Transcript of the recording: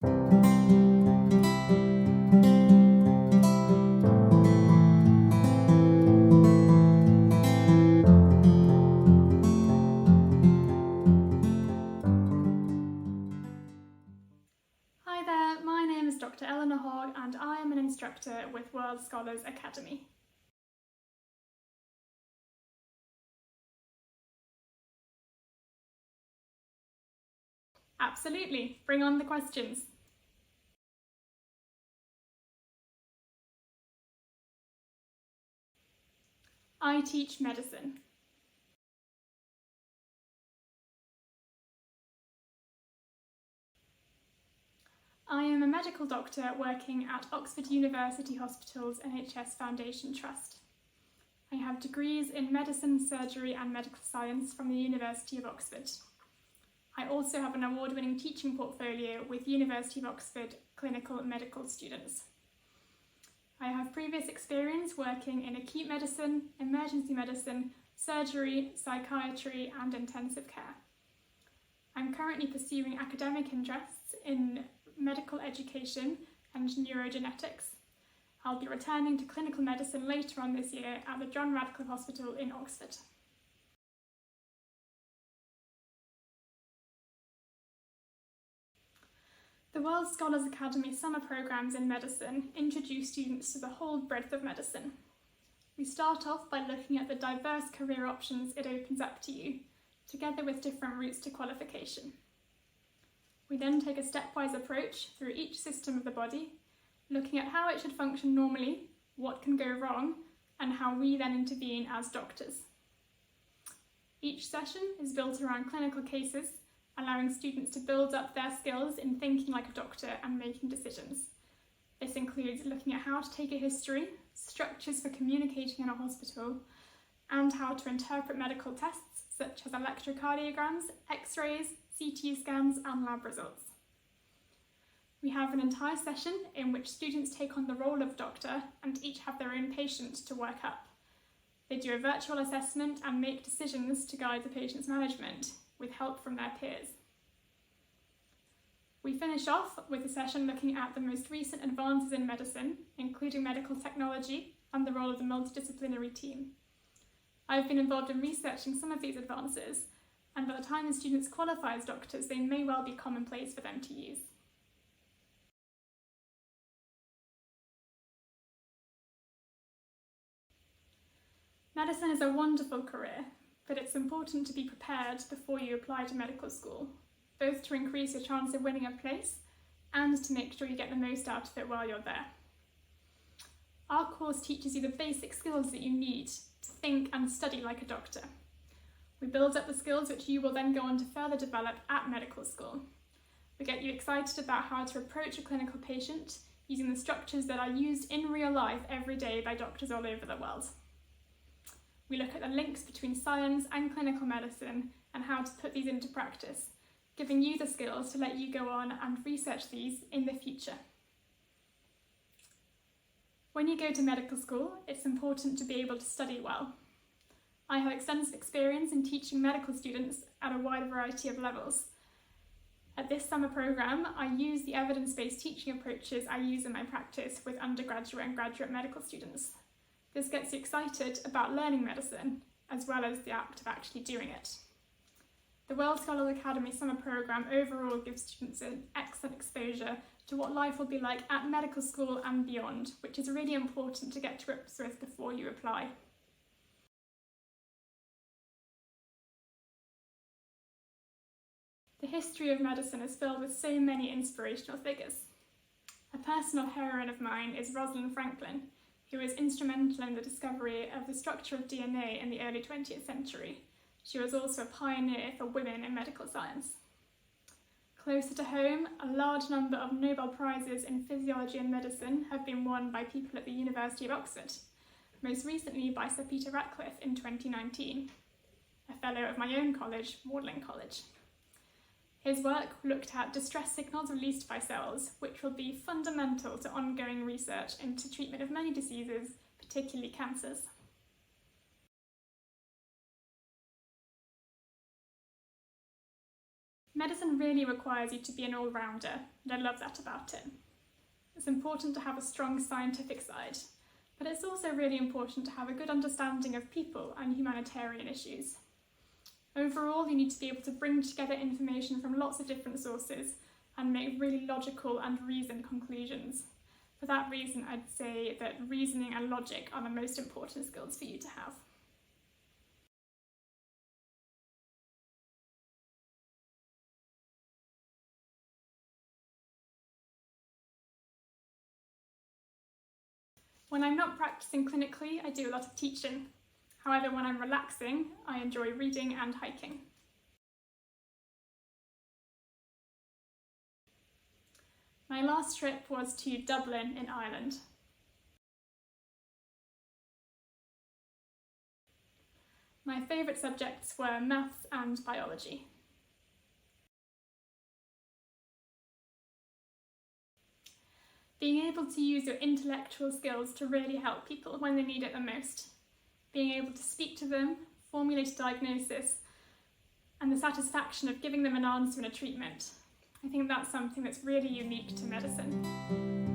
Hi there, my name is Dr. Eleanor Hogg and I am an instructor with World Scholars Academy. Absolutely, bring on the questions. I teach medicine. I am a medical doctor working at Oxford University Hospital's NHS Foundation Trust. I have degrees in medicine, surgery and medical science from the University of Oxford. I also have an award-winning teaching portfolio with University of Oxford clinical medical students. I have previous experience working in acute medicine, emergency medicine, surgery, psychiatry and intensive care. I'm currently pursuing academic interests in medical education and neurogenetics. I'll be returning to clinical medicine later on this year at the John Radcliffe Hospital in Oxford. The World Scholars Academy summer programmes in medicine introduce students to the whole breadth of medicine. We start off by looking at the diverse career options it opens up to you, together with different routes to qualification. We then take a stepwise approach through each system of the body, looking at how it should function normally, what can go wrong, and how we then intervene as doctors. Each session is built around clinical cases, allowing students to build up their skills in thinking like a doctor and making decisions. This includes looking at how to take a history, structures for communicating in a hospital, and how to interpret medical tests such as electrocardiograms, X-rays, CT scans and lab results. We have an entire session in which students take on the role of doctor and each have their own patient to work up. They do a virtual assessment and make decisions to guide the patient's management with help from their peers. We finish off with a session looking at the most recent advances in medicine, including medical technology and the role of the multidisciplinary team. I've been involved in researching some of these advances, and by the time the students qualify as doctors, they may well be commonplace for them to use. Medicine is a wonderful career, but it's important to be prepared before you apply to medical school, both to increase your chance of winning a place and to make sure you get the most out of it while you're there. Our course teaches you the basic skills that you need to think and study like a doctor. We build up the skills which you will then go on to further develop at medical school. We get you excited about how to approach a clinical patient using the structures that are used in real life every day by doctors all over the world. We look at the links between science and clinical medicine and how to put these into practice, giving you the skills to let you go on and research these in the future. When you go to medical school, it's important to be able to study well. I have extensive experience in teaching medical students at a wide variety of levels. At this summer programme, I use the evidence-based teaching approaches I use in my practice with undergraduate and graduate medical students. This gets you excited about learning medicine, as well as the act of actually doing it. The World Scholars Academy summer programme overall gives students an excellent exposure to what life will be like at medical school and beyond, which is really important to get to grips with before you apply. The history of medicine is filled with so many inspirational figures. A personal heroine of mine is Rosalind Franklin, who was instrumental in the discovery of the structure of DNA in the early 20th century. She was also a pioneer for women in medical science. Closer to home, a large number of Nobel Prizes in physiology and medicine have been won by people at the University of Oxford, most recently by Sir Peter Ratcliffe in 2019, a fellow of my own college, Magdalen College. His work looked at distress signals released by cells, which will be fundamental to ongoing research into treatment of many diseases, particularly cancers. Medicine really requires you to be an all-rounder, and I love that about it. It's important to have a strong scientific side, but it's also really important to have a good understanding of people and humanitarian issues. Overall, you need to be able to bring together information from lots of different sources and make really logical and reasoned conclusions. For that reason, I'd say that reasoning and logic are the most important skills for you to have. When I'm not practicing clinically, I do a lot of teaching. However, when I'm relaxing, I enjoy reading and hiking. My last trip was to Dublin in Ireland. My favourite subjects were maths and biology. Being able to use your intellectual skills to really help people when they need it the most. Being able to speak to them, formulate a diagnosis, and the satisfaction of giving them an answer and a treatment. I think that's something that's really unique to medicine.